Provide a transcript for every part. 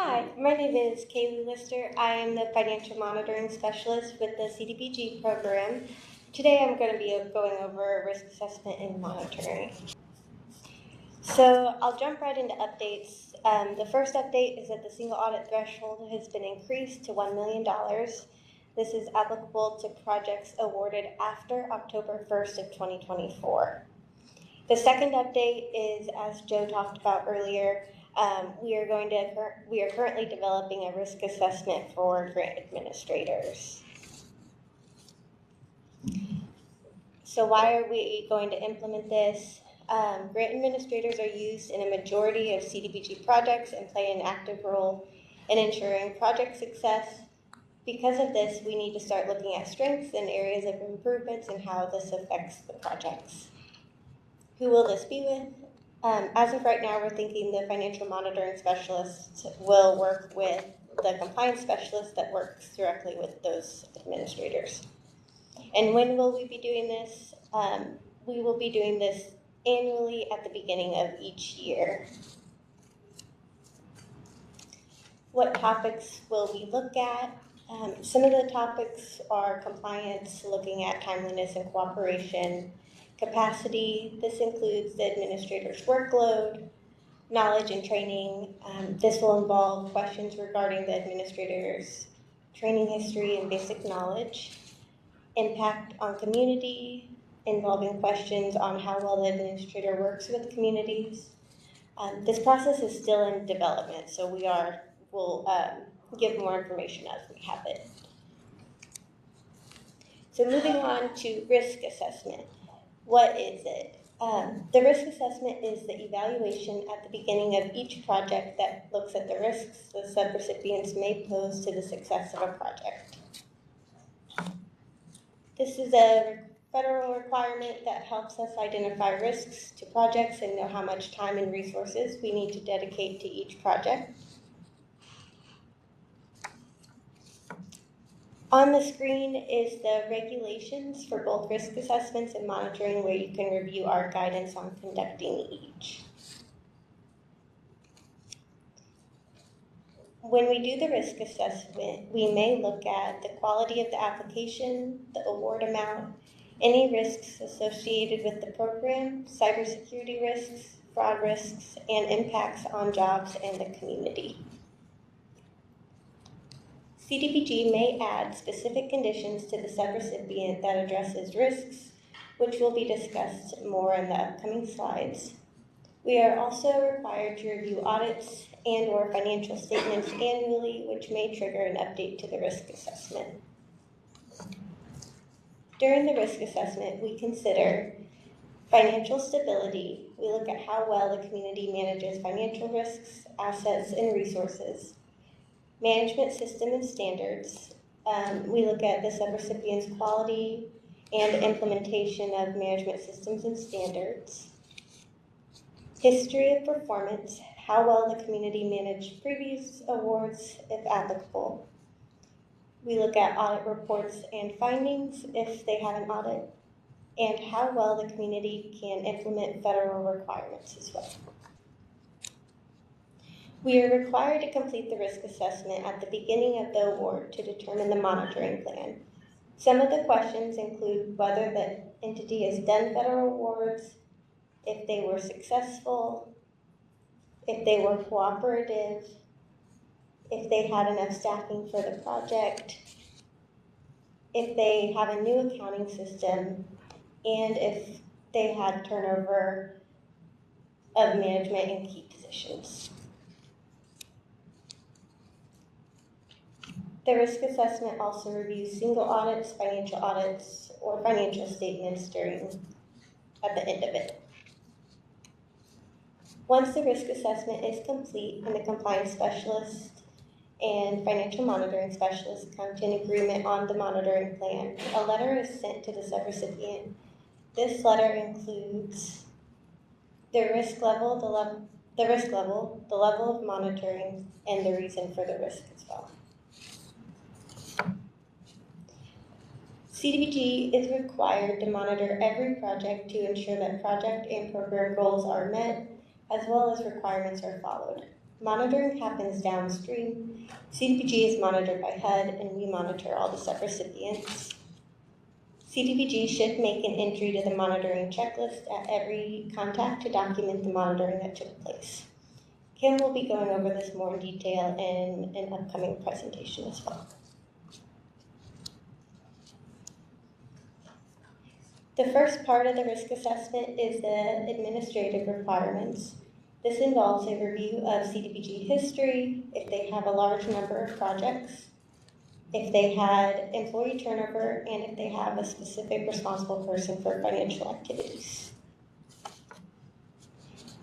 Hi, my name is Kaylee Lister. I am the Financial Monitoring Specialist with the CDBG program. Today I'm going to be going over risk assessment and monitoring. So I'll jump right into updates. The first update is that the single audit threshold has been increased to $1 million. This is applicable to projects awarded after October 1st of 2024. The second update is, as Joe talked about earlier, we are currently developing a risk assessment for grant administrators. So why are we going to implement this? Grant administrators are used in a majority of CDBG projects and play an active role in ensuring project success. Because of this, we need to start looking at strengths and areas of improvements and how this affects the projects. Who will this be with? As of right now, we're thinking the financial monitoring specialist will work with the compliance specialist that works directly with those administrators. And when will we be doing this? We will be doing this annually at the beginning of each year. What topics will we look at? Some of the topics are compliance, looking at timeliness and cooperation, capacity. This includes the administrator's workload, knowledge and training. This will involve questions regarding the administrator's training history and basic knowledge. Impact on community, involving questions on how well the administrator works with communities. This process is still in development, so we'll give more information as we have it. So moving on to risk assessment. What is it? The risk assessment is the evaluation at the beginning of each project that looks at the risks the subrecipients may pose to the success of a project. This is a federal requirement that helps us identify risks to projects and know how much time and resources we need to dedicate to each project. On the screen is the regulations for both risk assessments and monitoring, where you can review our guidance on conducting each. When we do the risk assessment, we may look at the quality of the application, the award amount, any risks associated with the program, cybersecurity risks, fraud risks, and impacts on jobs and the community. CDBG may add specific conditions to the subrecipient that addresses risks, which will be discussed more in the upcoming slides. We are also required to review audits and/or financial statements annually, which may trigger an update to the risk assessment. During the risk assessment, we consider financial stability. We look at how well the community manages financial risks, assets, and resources. Management system and standards. We look at the subrecipient's quality and implementation of management systems and standards. History of performance, how well the community managed previous awards, if applicable. We look at audit reports and findings, if they have an audit, and how well the community can implement federal requirements as well. We are required to complete the risk assessment at the beginning of the award to determine the monitoring plan. Some of the questions include whether the entity has done federal awards, if they were successful, if they were cooperative, if they had enough staffing for the project, if they have a new accounting system, and if they had turnover of management and key positions. The risk assessment also reviews single audits, or financial statements at the end of it. Once the risk assessment is complete and the compliance specialist and financial monitoring specialist come to an agreement on the monitoring plan, a letter is sent to the subrecipient. This letter includes the risk level, the level of monitoring, and the reason for the risk as well. CDBG is required to monitor every project to ensure that project and program goals are met, as well as requirements are followed. Monitoring happens downstream. CDBG is monitored by HUD, and we monitor all the subrecipients. CDBG should make an entry to the monitoring checklist at every contact to document the monitoring that took place. Kim will be going over this more in detail in an upcoming presentation as well. The first part of the risk assessment is the administrative requirements. This involves a review of CDBG history, if they have a large number of projects, if they had employee turnover, and if they have a specific responsible person for financial activities.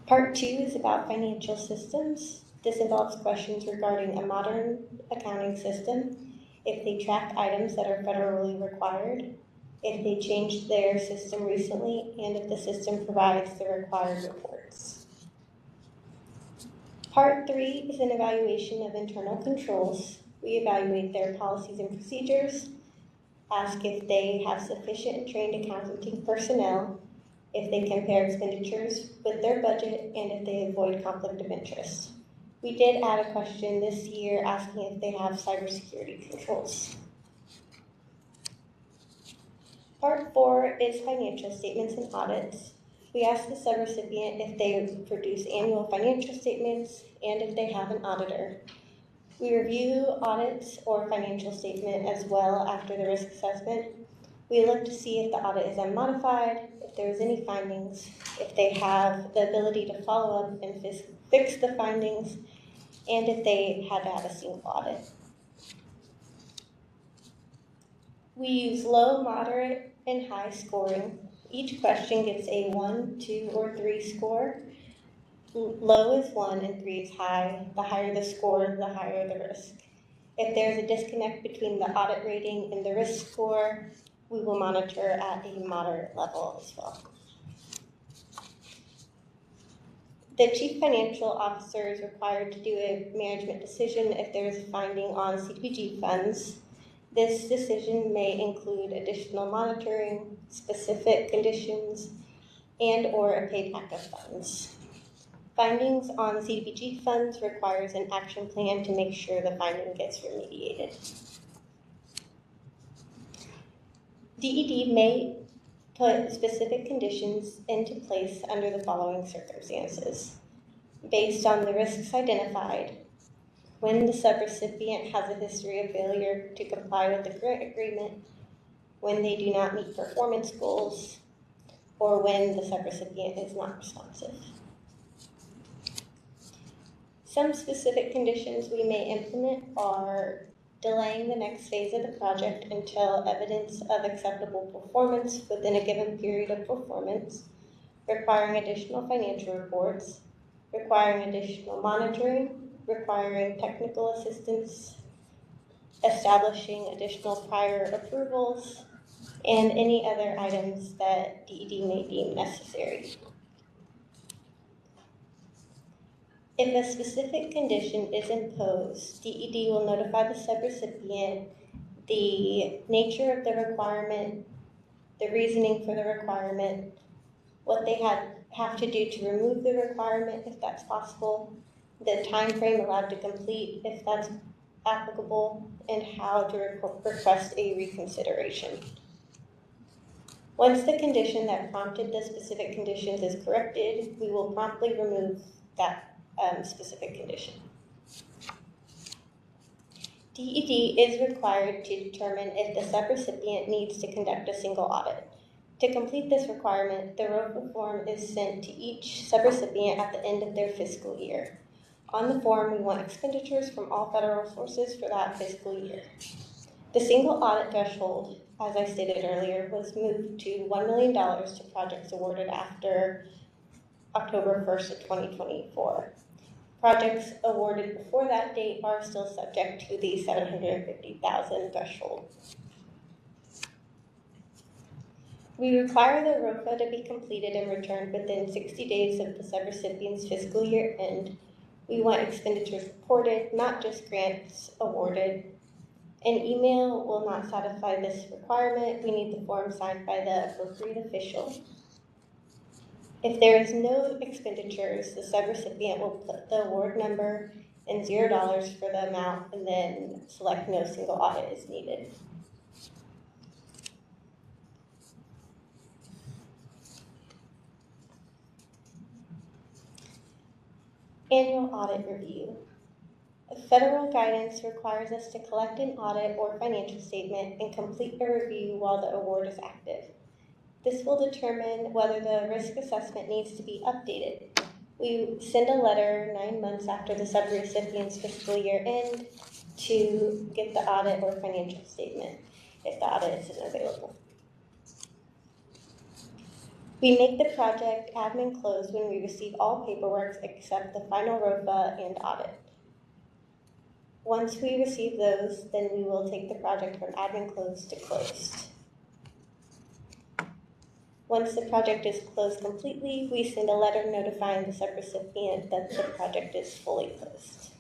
Part 2 is about financial systems. This involves questions regarding a modern accounting system, if they track items that are federally required, if they changed their system recently, and if the system provides the required reports. Part 3 is an evaluation of internal controls. We evaluate their policies and procedures, ask if they have sufficient and trained accounting personnel, if they compare expenditures with their budget, and if they avoid conflict of interest. We did add a question this year asking if they have cybersecurity controls. Part 4 is financial statements and audits. We ask the subrecipient if they produce annual financial statements and if they have an auditor. We review audits or financial statement as well after the risk assessment. We look to see if the audit is unmodified, if there's any findings, if they have the ability to follow up and fix the findings, and if they had to have a single audit. We use low, moderate, and high scoring. Each question gets a 1, 2, or 3 score. Low is 1 and 3 is high. The higher the score, the higher the risk. If there's a disconnect between the audit rating and the risk score, we will monitor at a moderate level as well. The Chief Financial Officer is required to do a management decision if there is a finding on CDBG funds. This decision may include additional monitoring, specific conditions, and or a payback of funds. Findings on CDBG funds requires an action plan to make sure the finding gets remediated. DED may put specific conditions into place under the following circumstances. Based on the risks identified, when the subrecipient has a history of failure to comply with the grant agreement, when they do not meet performance goals, or when the subrecipient is not responsive. Some specific conditions we may implement are delaying the next phase of the project until evidence of acceptable performance within a given period of performance, requiring additional financial reports, requiring additional monitoring, requiring technical assistance, establishing additional prior approvals, and any other items that DED may deem necessary. If a specific condition is imposed, DED will notify the subrecipient the nature of the requirement, the reasoning for the requirement, what they have to do to remove the requirement if that's possible, the time frame allowed to complete if that's applicable, and how to request a reconsideration. Once the condition that prompted the specific conditions is corrected, we will promptly remove that specific condition. DED is required to determine if the subrecipient needs to conduct a single audit. To complete this requirement, the ROFA form is sent to each subrecipient at the end of their fiscal year. On the form, we want expenditures from all federal sources for that fiscal year. The single audit threshold, as I stated earlier, was moved to $1 million to projects awarded after October 1st of 2024. Projects awarded before that date are still subject to the $750,000 threshold. We require the ROFA to be completed and returned within 60 days of the subrecipient's fiscal year end. We want expenditures reported, not just grants awarded. An email will not satisfy this requirement. We need the form signed by the appropriate official. If there is no expenditures, the subrecipient will put the award number and $0 for the amount and then select no single audit is needed. Annual audit review. Federal guidance requires us to collect an audit or financial statement and complete a review while the award is active. This will determine whether the risk assessment needs to be updated. We send a letter 9 months after the subrecipient's fiscal year end to get the audit or financial statement if the audit isn't available. We make the project admin close when we receive all paperwork except the final ROFA and audit. Once we receive those, then we will take the project from admin closed to closed. Once the project is closed completely, we send a letter notifying the subrecipient that the project is fully closed.